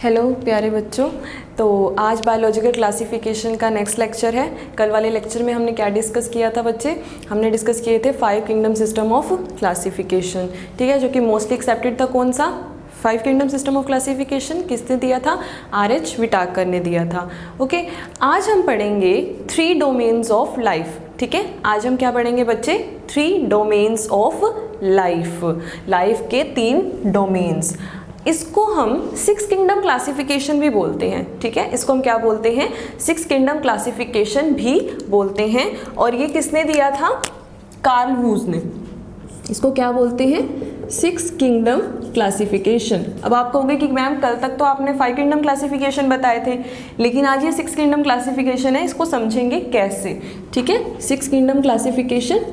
Hello प्यारे बच्चों, तो आज बायोलॉजिकल क्लासिफिकेशन का नेक्स्ट लेक्चर है। कल वाले लेक्चर में हमने क्या डिस्कस किया था बच्चे? हमने डिस्कस किए थे 5 किंगडम सिस्टम ऑफ क्लासिफिकेशन, ठीक है, जो कि मोस्टली एक्सेप्टेड था। कौन सा 5 किंगडम सिस्टम ऑफ क्लासिफिकेशन किसने दिया था? R.H. विटाकर ने दिया था। ओके, आज हम पढ़ेंगे 3 डोमेन्स ऑफ लाइफ। ठीक है, आज हम क्या पढ़ेंगे बच्चे? 3 डोमेन्स ऑफ लाइफ, लाइफ के 3 डोमेन्स। इसको हम 6 किंगडम क्लासिफिकेशन भी बोलते हैं। ठीक है, इसको हम क्या बोलते हैं? 6 किंगडम क्लासिफिकेशन भी बोलते हैं। और ये किसने दिया था? कार्ल वूज ने। इसको क्या बोलते हैं? 6 किंगडम क्लासिफिकेशन। अब आप कहोगे कि मैम कल तक तो आपने 5 किंगडम क्लासिफिकेशन बताए थे, लेकिन आज ये 6 किंगडम क्लासिफिकेशन है। इसको समझेंगे कैसे? ठीक है, 6 kingdom classification,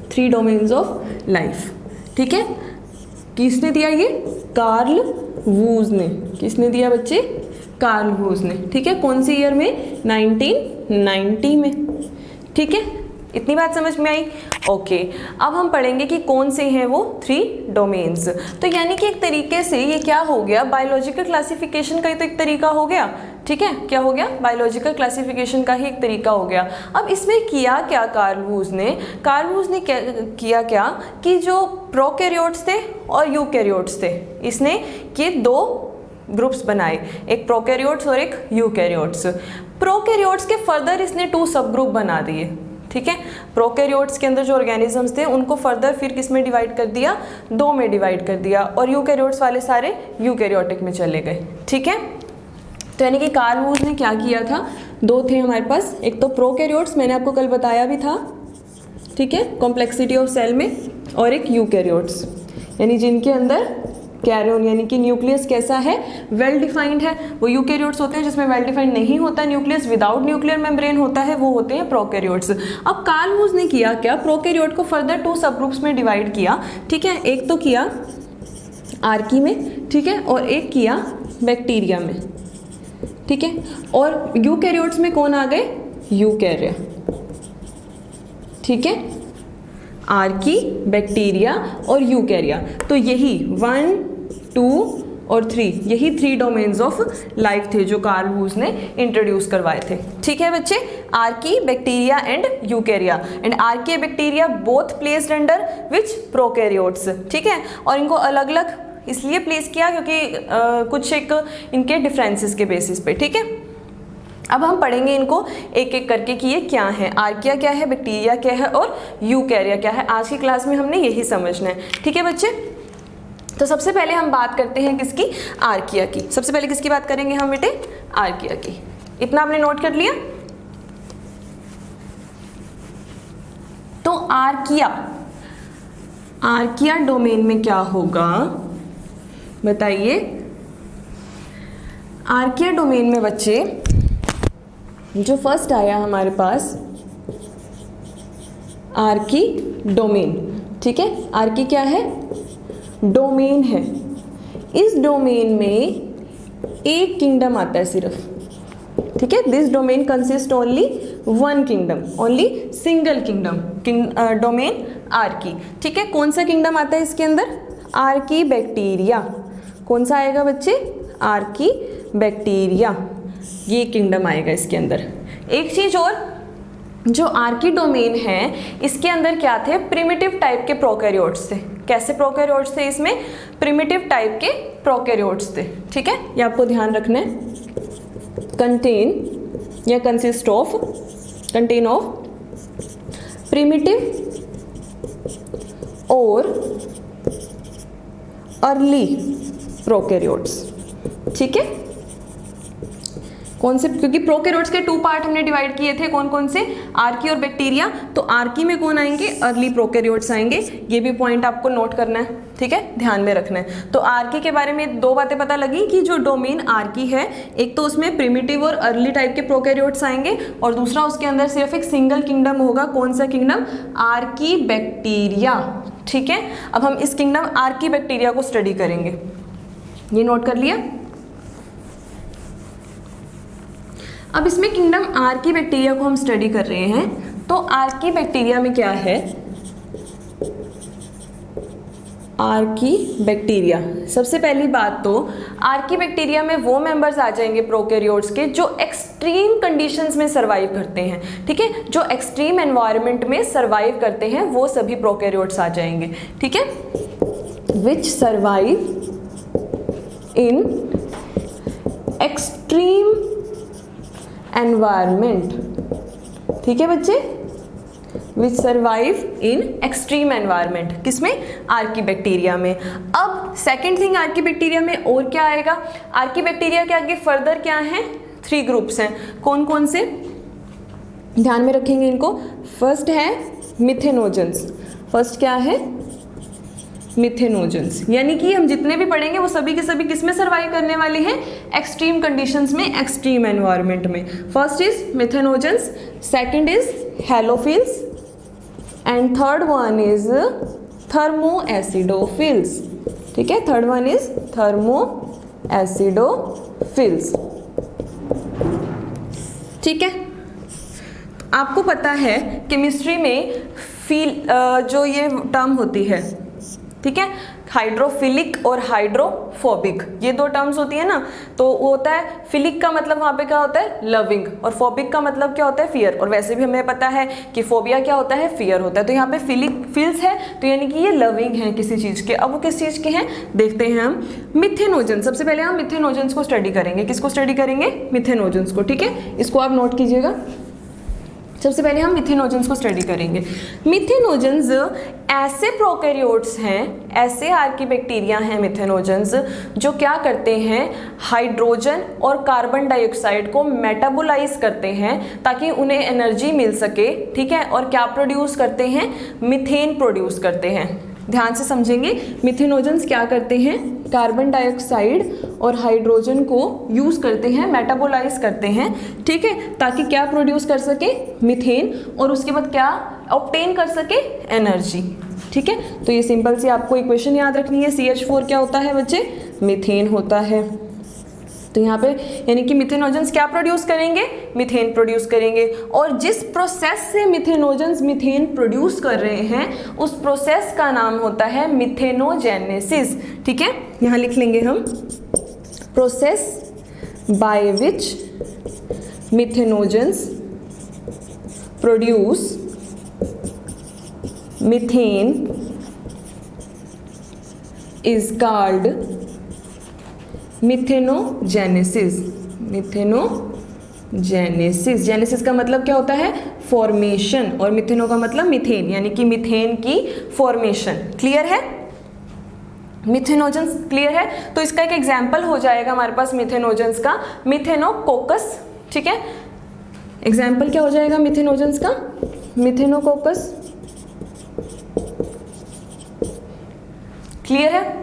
3 domains of life. ठीक है, किसने दिया ये? कार्ल वूज ने। किसने दिया बच्चे? कार्ल वूज ने। ठीक है, कौन सी ईयर में? 1990 में। ठीक है, इतनी बात समझ में आई? ओके, अब हम पढ़ेंगे कि कौन से हैं वो 3 डोमेन्स। तो यानी कि एक तरीके से ये क्या हो गया? बायोलॉजिकल क्लासिफिकेशन का ही तो एक तरीका हो गया। ठीक है, क्या हो गया? बायोलॉजिकल क्लासिफिकेशन का ही एक तरीका हो गया। अब इसमें किया क्या कार्ल वूज ने? कार्ल वूज ने किया क्या कि जो प्रोकैरियोट्स थे और यूकैरियोट्स थे, इसने ये 2 ग्रुप्स बनाए, एक प्रोकैरियोट्स और एक यूकैरियोट्स। प्रोकैरियोट्स के फर्दर इसने 2 सब ग्रुप बना दिए। ठीक है, प्रोकैरियोट्स के अंदर जो ऑर्गेनिजम्स थे उनको फर्दर फिर किस में डिवाइड कर दिया? 2 में डिवाइड कर दिया, और यूकैरियोट्स वाले सारे यूकैरियोटिक में चले गए। ठीक है, तो यानी कि कार्ल वूज ने क्या किया था? 2 थे हमारे पास, एक तो प्रोकैरियोट्स, मैंने आपको कल बताया भी था, ठीक है, कॉम्प्लेक्सिटी ऑफ सेल में, और एक यूकैरियोट्स, यानी जिनके अंदर कैरियन यानी कि न्यूक्लियस कैसा है? वेल डिफाइंड है। वो यूकैरियोट्स होते हैं जिसमें वेल डिफाइंड नहीं होता न्यूक्लियस, विदाउट न्यूक्लियर मेम्ब्रेन होता है, वो होते हैं प्रोकैरियोट्स। अब कार्ल वूज ने किया क्या? प्रोकैरियोट को फर्दर 2 सब ग्रुप्स में डिवाइड किया। ठीक है, एक तो किया आर्की में, ठीक है, और एक किया बैक्टीरिया में। ठीक है, और यूकैरियोट्स में कौन आ गए? यूकैरिया। ठीक है, आर्की, बैक्टीरिया और यूकैरिया। तो यही 1, 2 और 3, यही 3 डोमेन्स ऑफ लाइफ थे जो कार्ल वूज ने इंट्रोड्यूस करवाए थे। ठीक है बच्चे, Archie, bacteria and यूकैरिया। And Archie, bacteria both placed under which? Prokaryotes. ठीक है, और इनको अलग अलग इसलिए प्लेस किया क्योंकि कुछ एक इनके डिफरेंसेस के बेसिस पे। ठीक है, अब हम पढ़ेंगे इनको एक एक करके कि ये क्या है, आर्किया क्या है, बैक्टीरिया क्या है और यूकैरिया क्या है। आज की क्लास में हमने यही समझना है। ठीक है बच्चे, तो सबसे पहले हम बात करते हैं किसकी? आर्किया की। सबसे पहले किसकी बात करेंगे हम बेटे? आर्किया की। इतना आपने नोट कर लिया? तो आर्किया डोमेन में क्या होगा बताइए? आर्किया डोमेन में बच्चे जो फर्स्ट आया हमारे पास आर्की डोमेन। ठीक है, आर्की क्या है? डोमेन है। इस डोमेन में एक किंगडम आता है सिर्फ। ठीक है, this domain consist only 1 kingdom, only single kingdom, domain Archie. ठीक है, कौन सा किंगडम आता है इसके अंदर? Archie bacteria. कौन सा आएगा बच्चे? आर्की बैक्टीरिया, ये किंगडम आएगा इसके अंदर। एक चीज और, जो आर्की डोमेन है इसके अंदर क्या थे? प्रिमिटिव टाइप के प्रोकैरियोट्स थे। कैसे प्रोकैरियोट्स थे इसमें? प्रिमिटिव टाइप के प्रोकैरियोट्स थे। ठीक है, ये आपको ध्यान रखना है। कंटेन या consist of, contain of primitive और अर्ली प्रोकैरियोट्स। ठीक है, कौन से? क्योंकि प्रोकैरियोट्स के 2 पार्ट हमने डिवाइड किए थे, कौन कौन से? आर्की और बैक्टीरिया। तो आर्की में कौन आएंगे? अर्ली प्रोकैरियोट्स आएंगे। ये भी पॉइंट आपको नोट करना है। ठीक है, ध्यान में रखना है। तो आर्की के बारे में 2 बातें पता लगी कि जो डोमेन आर्की है, एक तो उसमें प्रिमिटिव और अर्ली टाइप के प्रोकैरियोट्स आएंगे, और दूसरा उसके अंदर सिर्फ एक सिंगल किंगडम होगा। कौन सा किंगडम? Archie bacteria. ठीक है, अब हम इस किंगडम आर्की बैक्टीरिया को स्टडी करेंगे। ये नोट कर लिया? अब इसमें किंगडम आर्की बैक्टीरिया को हम स्टडी कर रहे हैं। तो आर्की बैक्टीरिया में क्या है? आर्कीबैक्टीरिया। सबसे पहली बात तो आर्कीबैक्टीरिया में वो मेंबर्स आ जाएंगे प्रोकैरियोट्स के जो एक्सट्रीम कंडीशंस में सर्वाइव करते हैं, ठीक है, जो एक्सट्रीम एनवायरनमेंट में सर्वाइव करते हैं वो सभी प्रोकैरियोट्स आ जाएंगे, ठीक है, विच सर्वाइव इन एक्सट्रीम एनवायरनमेंट, ठीक है बच्चे, विच सर्वाइव इन एक्सट्रीम एनवायरनमेंट, किसमें, आर्कीबैक्टीरिया में। अब सेकेंड थिंग आर्कीबैक्टीरिया में और क्या आएगा, आर्कीबैक्टीरिया के आगे फर्दर क्या है, 3 ग्रुप्स हैं, कौन कौन से, ध्यान में रखेंगे इनको। फर्स्ट है मिथेनोजेंस, फर्स्ट क्या है, मिथेनोजेंस, यानी कि हम जितने भी पढ़ेंगे वो सभी के सभी किस में सर्वाइव करने वाले हैं, एक्सट्रीम कंडीशंस में, एक्सट्रीम एनवायरनमेंट में। First is methanogens, second is halophiles and third one is thermoacidophiles, ठीक है, थर्ड वन इज थर्मोएसिडोफिल्स, ठीक है। आपको पता है केमिस्ट्री में जो ये टर्म होती है, ठीक है, हाइड्रोफिलिक और हाइड्रोफोबिक, ये 2 टर्म्स होती है ना, तो वो होता है फिलिक का मतलब वहाँ पे क्या होता है, लविंग, और फोबिक का मतलब क्या होता है, फियर, और वैसे भी हमें पता है कि फोबिया क्या होता है, फियर होता है। तो यहाँ पे फिल्स है तो यानी कि ये लविंग है किसी चीज़ के। अब वो किस चीज़ के हैं देखते हैं हम। मिथेनोजेंस, सबसे पहले हम मिथेनोजेंस को स्टडी करेंगे, किसको स्टडी करेंगे, मिथेनोजेंस को, ठीक है, इसको आप नोट कीजिएगा। सबसे पहले हम मिथेनोजेंस को स्टडी करेंगे। मिथेनोजेंस ऐसे प्रोकैरियोट्स हैं, ऐसे आर्कीबैक्टीरिया हैं मिथेनोजेंस, जो क्या करते हैं, हाइड्रोजन और कार्बन डाइऑक्साइड को मेटाबोलाइज करते हैं ताकि उन्हें एनर्जी मिल सके, ठीक है, और क्या प्रोड्यूस करते हैं, मीथेन प्रोड्यूस करते हैं। ध्यान से समझेंगे, मिथेनोजेंस क्या करते हैं, कार्बन डाइऑक्साइड और हाइड्रोजन को यूज़ करते हैं, मेटाबोलाइज करते हैं, ठीक है, ताकि क्या प्रोड्यूस कर सके, मीथेन, और उसके बाद क्या ऑब्टेन कर सके, एनर्जी, ठीक है। तो ये सिंपल सी आपको इक्वेशन याद रखनी है। CH4 क्या होता है बच्चे, मीथेन होता है। तो यहाँ पे यानी कि मिथेनोजेंस क्या प्रोड्यूस करेंगे, मीथेन प्रोड्यूस करेंगे, और जिस प्रोसेस से मिथेनोजेंस मीथेन प्रोड्यूस कर रहे हैं उस प्रोसेस का नाम होता है मिथेनोजेनेसिस, ठीक है, यहाँ लिख लेंगे हम, process by which methanogens produce methane is called methanogenesis. Methanogenesis, genesis का मतलब क्या होता है, फॉर्मेशन, और मिथेनो का मतलब मीथेन, यानी कि मीथेन की फॉर्मेशन। क्लियर है, मिथेनोजेंस क्लियर है। तो इसका एक एग्जाम्पल हो जाएगा हमारे पास मिथेनोजेंस का, मिथेनोकोकस, ठीक है, एग्जाम्पल क्या हो जाएगा मिथेनोजेंस का, मिथेनोकोकस। क्लियर है,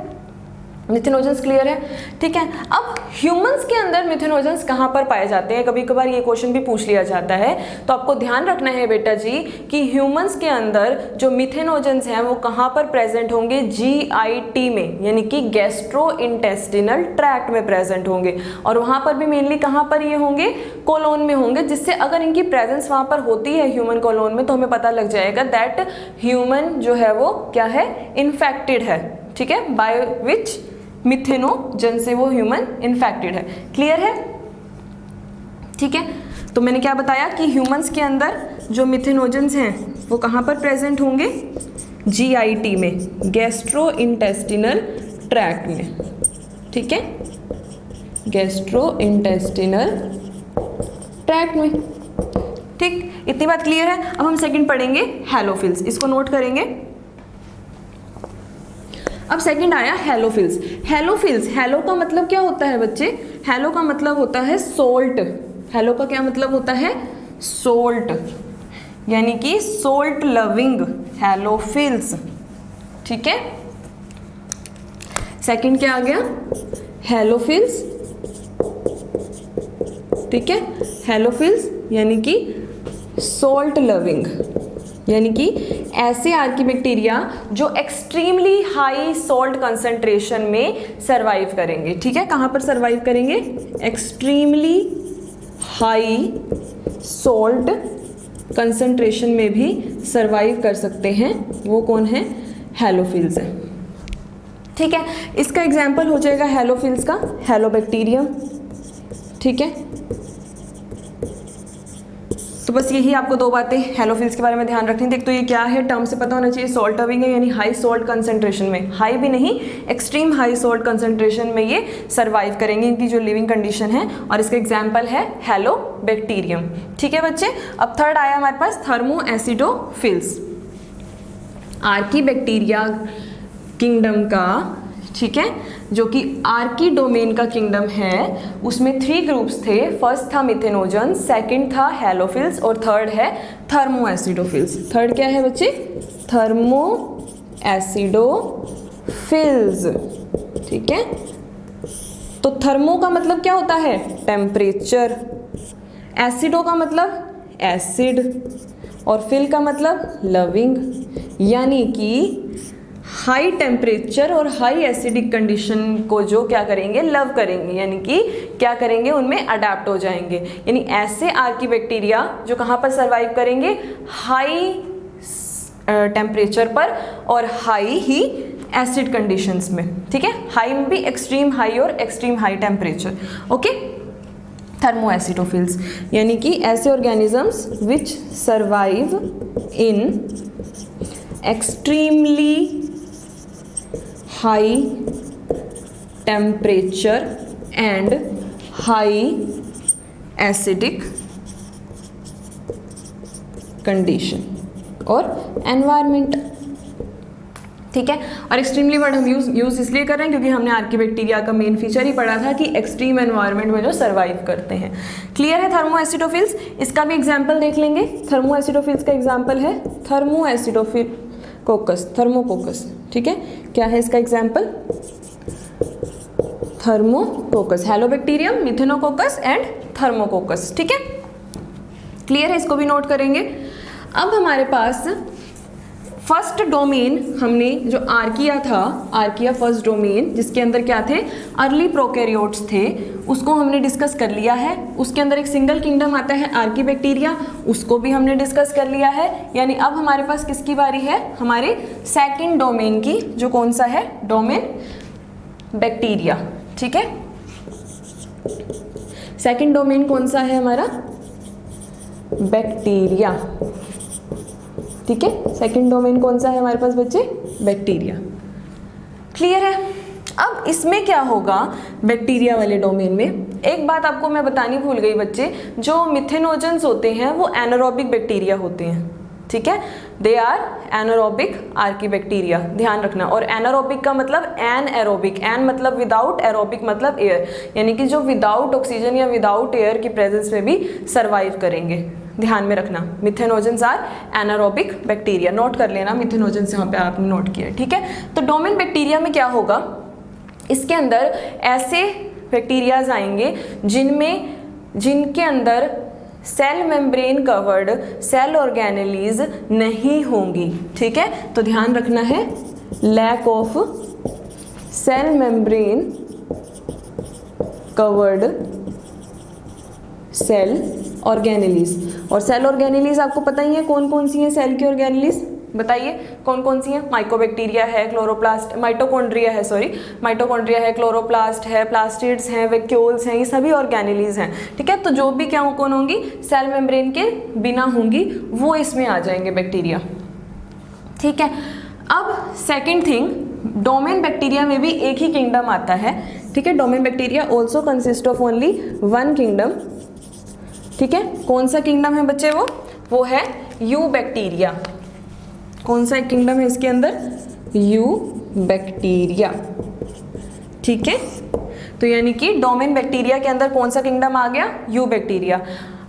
मिथेनोजेंस क्लियर है, ठीक है। अब ह्यूमंस के अंदर मिथेनोजेंस कहाँ पर पाए जाते हैं, कभी कभार ये क्वेश्चन भी पूछ लिया जाता है, तो आपको ध्यान रखना है बेटा जी कि ह्यूमंस के अंदर जो मिथेनोजेंस हैं वो कहाँ पर प्रेजेंट होंगे, GIT में, यानी कि गैस्ट्रो इंटेस्टिनल ट्रैक्ट में प्रेजेंट होंगे, और वहाँ पर भी मेनली कहाँ पर ये होंगे, कोलोन में होंगे, जिससे अगर इनकी प्रेजेंस वहाँ पर होती है ह्यूमन कोलोन में तो हमें पता लग जाएगा दैट ह्यूमन जो है वो क्या है, इन्फेक्टेड है, ठीक है, बाय विच मिथेनोजेन से वो ह्यूमन इन्फेक्टेड है। क्लियर है, ठीक है। तो मैंने क्या बताया कि ह्यूमंस के अंदर जो मिथेनोजेंस हैं वो कहाँ पर प्रेजेंट होंगे, GIT में, गैस्ट्रो इंटेस्टिनल ट्रैक्ट में, ठीक है, गैस्ट्रो इंटेस्टिनल ट्रैक्ट में, ठीक, इतनी बात क्लियर है। अब हम सेकंड पढ़ेंगे हेलोफिल्स, इसको नोट करेंगे। अब सेकंड आया हेलोफिल्स। हेलोफिल्स, हेलो का मतलब क्या होता है बच्चे, हेलो का मतलब होता है सोल्ट, हेलो का क्या मतलब होता है, सोल्ट, यानी कि सोल्ट लविंग हेलोफिल्स, ठीक है। सेकंड क्या आ गया, हेलोफिल्स, ठीक है, हेलोफिल्स यानी कि सोल्ट लविंग, यानी कि ऐसे आर्कीबैक्टीरिया जो एक्सट्रीमली हाई सॉल्ट कंसंट्रेशन में सरवाइव करेंगे, ठीक है, कहाँ पर सरवाइव करेंगे, एक्सट्रीमली हाई सॉल्ट कंसंट्रेशन में भी सरवाइव कर सकते हैं, वो कौन है, हेलोफिल्स है, ठीक है, इसका एग्जाम्पल हो जाएगा हेलोफिल्स का हेलोबैक्टीरियम। ठीक है, तो बस यही आपको दो बातें हेलोफिल्स के बारे में ध्यान रखनी थी। एक तो ये क्या है, टर्म से पता होना चाहिए, सॉल्ट लविंग है यानी हाई सॉल्ट कंसंट्रेशन में, हाई भी नहीं एक्सट्रीम हाई सॉल्ट कंसंट्रेशन में ये सर्वाइव करेंगे, इनकी जो लिविंग कंडीशन है, और इसका एग्जाम्पल है हेलोबैक्टीरियम। ठीक है बच्चे, अब थर्ड आया हमारे पास थर्मो एसिडोफिल्स, आर्कीबैक्टीरिया किंगडम का, ठीक है, जो कि आर्की डोमेन का किंगडम है, उसमें 3 ग्रुप्स थे। फर्स्ट था मिथेनोजन, सेकंड था हेलोफिल्स और थर्ड है थर्मो एसिडोफिल्स। थर्ड क्या है बच्चे, थर्मो एसिडोफिल्स। ठीक है, तो थर्मो का मतलब क्या होता है, टेम्परेचर, एसिडो का मतलब एसिड, और फिल का मतलब लविंग, यानी कि हाई टेम्परेचर और हाई एसिडिक कंडीशन को जो क्या करेंगे, लव करेंगे, यानी कि क्या करेंगे, उनमें अडेप्ट हो जाएंगे। यानी ऐसे आर्कीबैक्टीरिया जो कहाँ पर सर्वाइव करेंगे, हाई टेम्परेचर पर और हाई ही एसिड कंडीशंस में। ठीक है, हाई में भी एक्सट्रीम हाई और extreme high temperature. Okay, thermo acidophils यानी कि ऐसे organisms which survive in extremely high temperature and high acidic condition और environment। ठीक है, और एक्सट्रीमली वर्ड हम यूज इसलिए कर रहे हैं क्योंकि हमने आर्कीबैक्टीरिया का मेन फीचर ही पढ़ा था कि एक्सट्रीम एनवायरनमेंट में जो सर्वाइव करते हैं। क्लियर है थर्मो एसिडोफिल्स, इसका भी एग्जाम्पल देख लेंगे। थर्मो एसिडोफिल्स का एग्जाम्पल है थर्मो एसिडोफिल कोकस, थर्मोकोकस। ठीक है, क्या है इसका एग्जाम्पल, थर्मोकोकस, हेलोबैक्टीरियम, मिथेनोकोकस एंड थर्मोकोकस। ठीक है, क्लियर है, इसको भी नोट करेंगे। अब हमारे पास फर्स्ट डोमेन हमने जो आर्किया था, आर्किया फर्स्ट डोमेन, जिसके अंदर क्या थे, अर्ली प्रोकैरियोट्स थे, उसको हमने डिस्कस कर लिया है। उसके अंदर एक सिंगल किंगडम आता है आर्कीबैक्टीरिया, उसको भी हमने डिस्कस कर लिया है। यानी अब हमारे पास किसकी बारी है, हमारे सेकंड डोमेन की, जो कौन सा है, डोमेन बैक्टीरिया। ठीक है, सेकंड डोमेन कौन सा है हमारा, बैक्टीरिया। ठीक है, सेकंड डोमेन कौन सा है हमारे पास बच्चे, बैक्टीरिया। क्लियर है। अब इसमें क्या होगा, बैक्टीरिया वाले डोमेन में एक बात आपको मैं बतानी भूल गई बच्चे, जो मिथेनोजेंस होते हैं वो एनारोबिक बैक्टीरिया होते हैं। ठीक है, दे आर एनारोबिक आर्कीबैक्टीरिया, ध्यान रखना। और एनारोबिक का मतलब एन एरोबिक, एन मतलब विदाउट, एरोबिक मतलब एयर, यानी कि जो विदाउट ऑक्सीजन या विदाउट एयर की प्रेजेंस में भी सर्वाइव करेंगे। ध्यान में रखना, methanogens are anaerobic bacteria. Note कर लेना मिथेनोजेंस, यहाँ पे आपने नोट किया। ठीक है, तो डोमेन बैक्टीरिया में क्या होगा, इसके अंदर ऐसे बैक्टीरियाज आएंगे जिनके अंदर cell membrane covered cell organelles नहीं होंगी। ठीक है, तो ध्यान रखना है, lack of cell membrane covered cell organelles. और सेल ऑर्गेनेलीज आपको पता ही है कौन कौन सी है, सेल की ऑर्गेनेलीज बताइए कौन कौन सी है। माइकोबैक्टीरिया है, क्लोरोप्लास्ट, माइटोकॉन्ड्रिया है, सॉरी माइटोकॉन्ड्रिया है, क्लोरोप्लास्ट है, प्लास्टिड्स हैं, वैक्यूल्स हैं, ये सभी ऑर्गेनेलीज हैं। ठीक है, तो जो भी क्या कौन होंगी, सेल मेम्ब्रेन के बिना होंगी, वो इसमें आ जाएंगे बैक्टीरिया। ठीक है, अब सेकेंड थिंग, डोमेन बैक्टीरिया में भी एक ही किंगडम आता है। ठीक है, domain bacteria also consist of only one kingdom. ठीक है, कौन सा किंगडम है बच्चे, वो है यू बैक्टीरिया। कौन सा एक किंगडम है इसके अंदर, यू बैक्टीरिया। ठीक है, तो यानी कि डोमेन बैक्टीरिया के अंदर कौन सा किंगडम आ गया, यू बैक्टीरिया।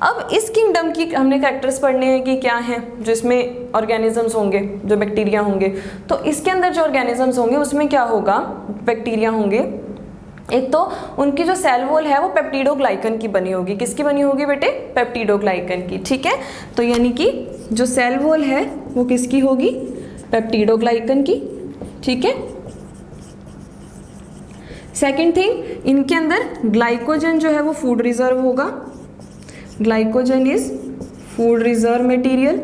अब इस किंगडम की हमने कैरेक्टर्स पढ़ने हैं कि क्या हैं, जो इसमें ऑर्गेनिजम्स होंगे, जो बैक्टीरिया होंगे। तो इसके अंदर जो ऑर्गेनिजम्स होंगे उसमें क्या होगा, बैक्टीरिया होंगे, एक तो उनकी जो सेल वॉल है वो पेप्टिडोग्लाइकन की बनी होगी। किसकी बनी होगी बेटे, पेप्टिडोग्लाइकन की। ठीक है, तो यानी कि जो सेल वॉल है वो किसकी होगी, पेप्टिडोग्लाइकन की। ठीक है, सेकंड थिंग, इनके अंदर ग्लाइकोजन जो है वो फूड रिजर्व होगा। Glycogen is food reserve material.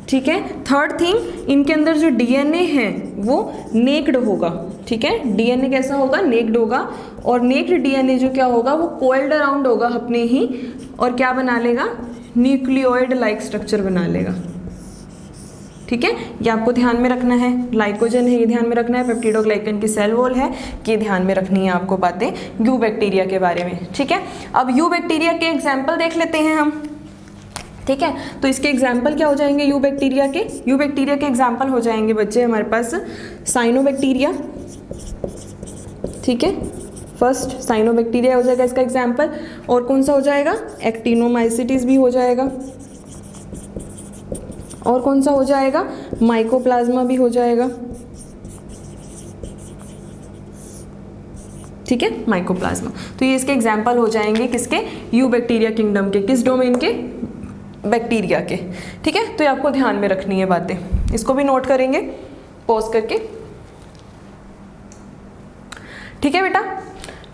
ठीक है। थर्ड थिंग, इनके अंदर जो डीएनए है वो नेक्ड होगा, ठीक है। डीएनए कैसा होगा? नेक्ड होगा। और नेक्ड डीएनए जो क्या होगा वो कोइल्ड अराउंड होगा अपने ही, और क्या बना लेगा? न्यूक्लियोइड लाइक स्ट्रक्चर बना लेगा, ठीक है। ये आपको ध्यान में रखना है। ग्लाइकोजन है, ये ध्यान में रखना है। पेप्टिडोग्लाइकन की सेल वॉल है, ये ध्यान में रखनी है आपको बातें यू बैक्टीरिया के बारे में, ठीक है। अब यू बैक्टीरिया के एग्जाम्पल देख लेते हैं हम, ठीक है। तो इसके एग्जाम्पल क्या हो जाएंगे यू बैक्टीरिया के? यू बैक्टीरिया के एग्जाम्पल हो जाएंगे बच्चे हमारे पास साइनोबैक्टीरिया, ठीक है। फर्स्ट साइनोबैक्टीरिया हो जाएगा इसका एग्जाम्पल। और कौन सा हो जाएगा? एक्टिनोमाइसिटिस भी हो जाएगा। और कौन सा हो जाएगा? माइकोप्लाज्मा भी हो जाएगा, ठीक है, माइकोप्लाज्मा। तो ये इसके एग्जाम्पल हो जाएंगे किसके? यू बैक्टीरिया किंगडम के। किस डोमेन के? बैक्टीरिया के, ठीक है। तो ये आपको ध्यान में रखनी है बातें, इसको भी नोट करेंगे पॉज करके, ठीक है बेटा,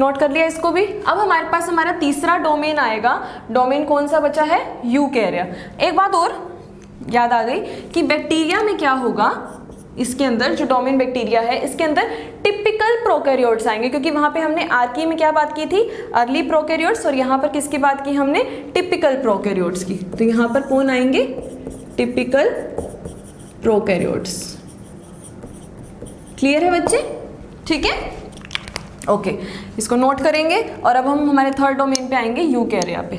नोट कर लिया इसको भी। अब हमारे पास हमारा तीसरा डोमेन आएगा। डोमेन कौन सा बचा है? यूकैरिया। एक बात और याद आ गई कि बैक्टीरिया में क्या होगा, इसके अंदर जो डोमेन बैक्टीरिया है इसके अंदर टिपिकल प्रोकैरियोट्स आएंगे, क्योंकि वहां पे हमने आर्की में क्या बात की थी? Early prokaryotes. और यहाँ पर किसकी बात की हमने? टिपिकल प्रोकैरियोट्स की। तो यहाँ पर कौन आएंगे? Typical prokaryotes. क्लियर है बच्चे? ठीक है, ओके, इसको नोट करेंगे। और अब हम हमारे थर्ड डोमेन पे आएंगे, यूकैरिया पे।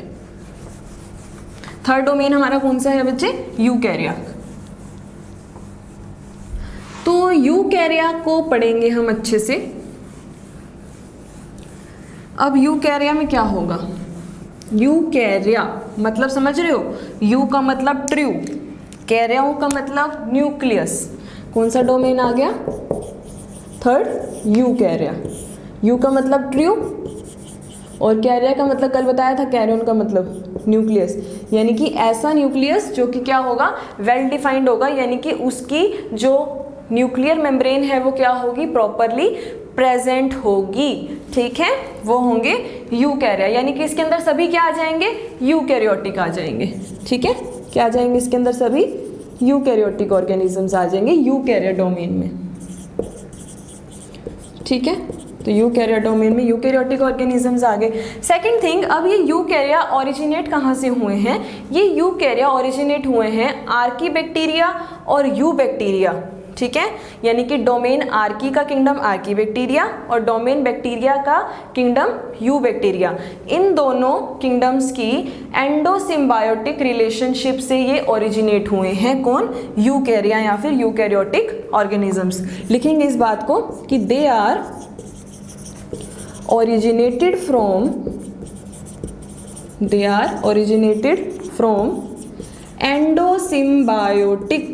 थर्ड डोमेन हमारा कौन सा है बच्चे? यूकैरिया। तो यूकैरिया को पढ़ेंगे हम अच्छे से। अब यूकैरिया में क्या होगा? यूकैरिया मतलब समझ रहे हो? यू का मतलब ट्रू, कैरियाओं का मतलब न्यूक्लियस। कौन सा डोमेन आ गया? थर्ड, यूकैरिया। यू का मतलब ट्रू और कैरिया का मतलब कल बताया था, कैरियन का मतलब न्यूक्लियस। यानी कि ऐसा न्यूक्लियस जो कि क्या होगा? वेल डिफाइंड होगा, यानी कि उसकी जो न्यूक्लियर मेम्ब्रेन है वो क्या होगी? प्रॉपरली प्रेजेंट होगी, ठीक है, वो होंगे यूकैरिया। यानी कि इसके अंदर सभी क्या आ जाएंगे? यूकैरियोटिक आ जाएंगे, ठीक है। क्या आ जाएंगे इसके अंदर? सभी यूकैरियोटिक ऑर्गेनिजम्स आ जाएंगे यूकैरिया डोमेन में, ठीक है। तो यूकैरिया डोमेन में यूकैरियोटिक ऑर्गेनिजम्स आ गए। सेकंड थिंग, अब ये यूकैरिया ओरिजिनेट कहाँ से हुए हैं? ये यूकैरिया ओरिजिनेट हुए हैं आर्की बैक्टीरिया और यू बैक्टीरिया, ठीक है। यानी कि डोमेन आर्की का किंगडम आर्की बैक्टीरिया और डोमेन बैक्टीरिया का किंगडम यू बैक्टीरिया। इन दोनों किंगडम्स की एंडोसिम्बायोटिक रिलेशनशिप से ये ओरिजिनेट हुए हैं। कौन? यूकैरिया या फिर यूकैरियोटिक ऑर्गेनिजम्स। लिखेंगे इस बात को कि they are originated from endosymbiotic,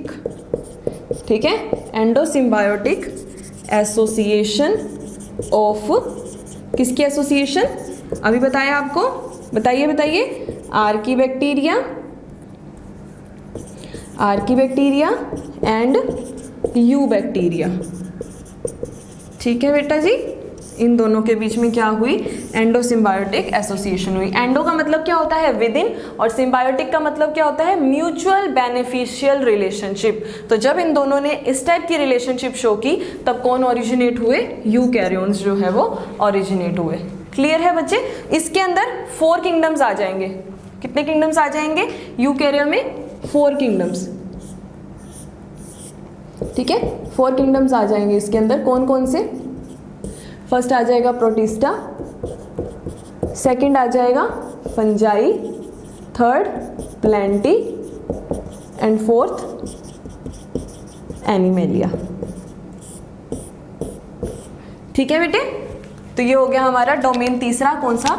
ठीक है, एंडोसिम्बायोटिक एसोसिएशन ऑफ, किसकी एसोसिएशन? अभी बताया आपको, बताइए। Archaebacteria and eubacteria, ठीक है बेटा जी। इन दोनों के बीच में क्या हुई? एंडोसिम्बायोटिक एसोसिएशन हुई। एंडो का मतलब क्या होता है? विद इन, और सिम्बायोटिक का मतलब क्या होता है? Mutual beneficial relationship. तो जब इन दोनों ने इस टाइप की रिलेशनशिप शो की तब कौन ओरिजिनेट हुए? यूकैरियोन्स जो है वो ओरिजिनेट हुए। क्लियर है बच्चे? इसके अंदर 4 किंगडम्स आ जाएंगे। कितने किंगडम्स आ जाएंगे यूकैरिया में? 4 किंगडम्स, ठीक है, 4 किंगडम्स आ जाएंगे इसके अंदर। कौन कौन से? फर्स्ट आ जाएगा प्रोटिस्टा, सेकंड आ जाएगा fungi, third plenty and fourth animalia, ठीक है बेटे। तो ये हो गया हमारा डोमेन तीसरा, कौन सा?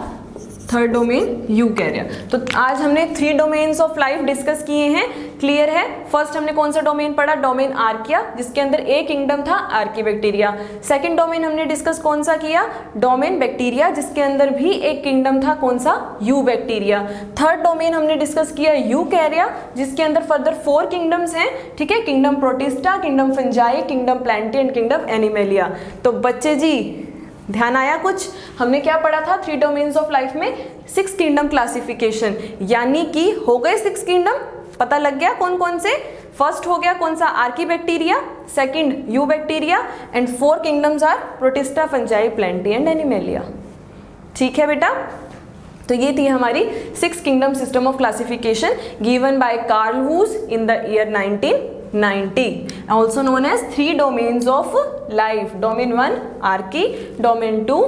Third domain यूकैरिया। तो आज हमने 3 डोमेन्स ऑफ लाइफ डिस्कस किए हैं। क्लियर है? फर्स्ट हमने कौन सा डोमेन पढ़ा? डोमेन आर्किया, जिसके अंदर एक किंगडम था आर्की बैक्टीरिया। सेकंड डोमेन हमने डिस्कस कौन सा किया? डोमेन बैक्टीरिया, जिसके अंदर भी एक किंगडम था, कौन सा? You bacteria. थर्ड डोमेन हमने डिस्कस किया यूकैरिया, जिसके अंदर फर्दर 4 किंगडम्स हैं, ठीक है, kingdom protista, kingdom fungi, kingdom Plantae and kingdom animalia. तो बच्चे जी ध्यान आया कुछ? हमने क्या पढ़ा था 3 डोमेन्स ऑफ लाइफ में? 6 किंगडम क्लासिफिकेशन, यानी कि हो गए 6 किंगडम। पता लग गया कौन कौन से? फर्स्ट हो गया कौन सा, archaebacteria, second eubacteria, and 4 kingdoms are protista, fungi, plantae and animalia. ठीक है बेटा, तो ये थी हमारी 6 kingdom system of classification given by Carl Woese in the year 1990, also known as 3 domains of life. Domain 1 archaea, domain 2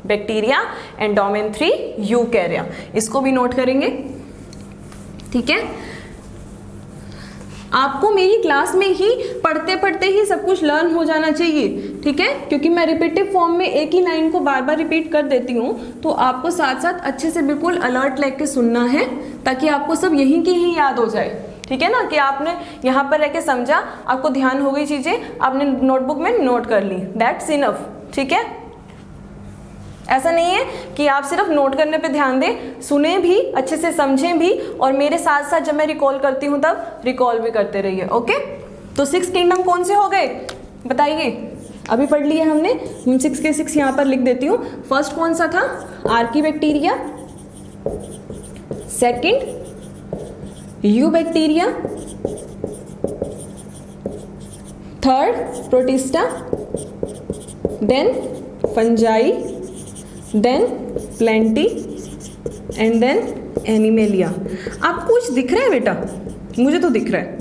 bacteria and domain 3 यूकैरिया। इसको भी note करेंगे। ठीक है, आपको मेरी क्लास में ही पढ़ते पढ़ते ही सब कुछ लर्न हो जाना चाहिए। ठीक है, क्योंकि मैं रिपीटिव फॉर्म में एक ही लाइन को बार बार रिपीट कर देती हूँ, तो आपको साथ साथ अच्छे से बिल्कुल अलर्ट लेके सुनना है, ताकि आपको सब यहीं की ही याद हो जाए। ठीक है ना, कि आपने यहाँ पर रह के समझा, आपको ध्यान हो गई चीजें, आपने नोटबुक में नोट कर ली, दैट्स इनफ। ठीक है, ऐसा नहीं है कि आप सिर्फ नोट करने पे ध्यान दें, सुने भी, अच्छे से समझें भी, और मेरे साथ साथ जब मैं रिकॉल करती हूँ तब रिकॉल भी करते रहिए। ओके, तो 6 किंगडम कौन से हो गए बताइए? अभी पढ़ लिए हमने, 6 के 6 यहाँ पर लिख देती हूँ। फर्स्ट कौन सा था? Archaebacteria, second eubacteria, third protista, then fungi, then plantae and then animalia. आपको कुछ दिख रहा है बेटा? मुझे तो दिख रहा है।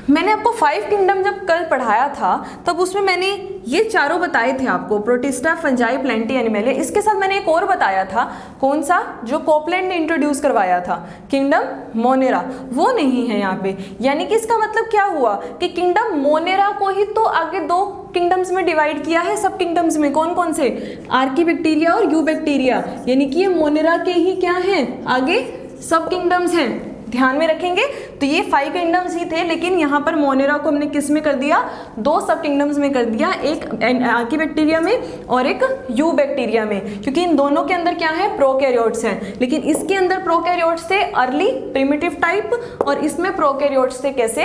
मैंने आपको 5 किंगडम जब कल पढ़ाया था तब उसमें मैंने ये चारों बताए थे आपको, प्रोटिस्टा, फंजाई, प्लेंटी, एनिमेलिया। इसके साथ मैंने एक और बताया था, कौन सा? जो कोपलैंड ने इंट्रोड्यूस करवाया था, किंगडम मोनेरा। वो नहीं है यहाँ पे। यानी कि इसका मतलब क्या हुआ कि किंगडम मोनेरा को ही तो आगे 2 किंगडम्स में डिवाइड किया है, सब किंगडम्स में। कौन कौन से? आर्कीबैक्टीरिया और यूबैक्टीरिया। यानी कि ये मोनेरा के ही क्या हैं? आगे सब किंगडम्स हैं। ध्यान में रखेंगे, तो ये 5 किंगडम्स ही थे, लेकिन यहाँ पर मोनेरा को हमने किस में कर दिया? 2 सब किंगडम्स में कर दिया, एक आर्कीबैक्टीरिया में और एक यूबैक्टीरिया में, क्योंकि इन दोनों के अंदर क्या है? प्रोकैरियोट्स हैं। लेकिन इसके अंदर प्रोकैरियोट्स थे अर्ली प्रिमिटिव टाइप, और इसमें प्रोकैरियोट्स थे कैसे?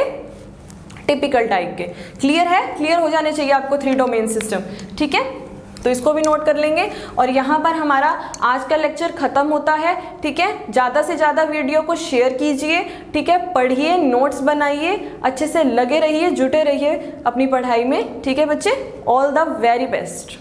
टिपिकल टाइप के। क्लियर है? क्लियर हो जाने चाहिए आपको 3 डोमेन सिस्टम। ठीक है, तो इसको भी नोट कर लेंगे। और यहाँ पर हमारा आज का लेक्चर खत्म होता है। ठीक है, ज़्यादा से ज़्यादा वीडियो को शेयर कीजिए। ठीक है, पढ़िए, नोट्स बनाइए, अच्छे से लगे रहिए, जुटे रहिए अपनी पढ़ाई में। ठीक है बच्चे, ऑल द वेरी बेस्ट।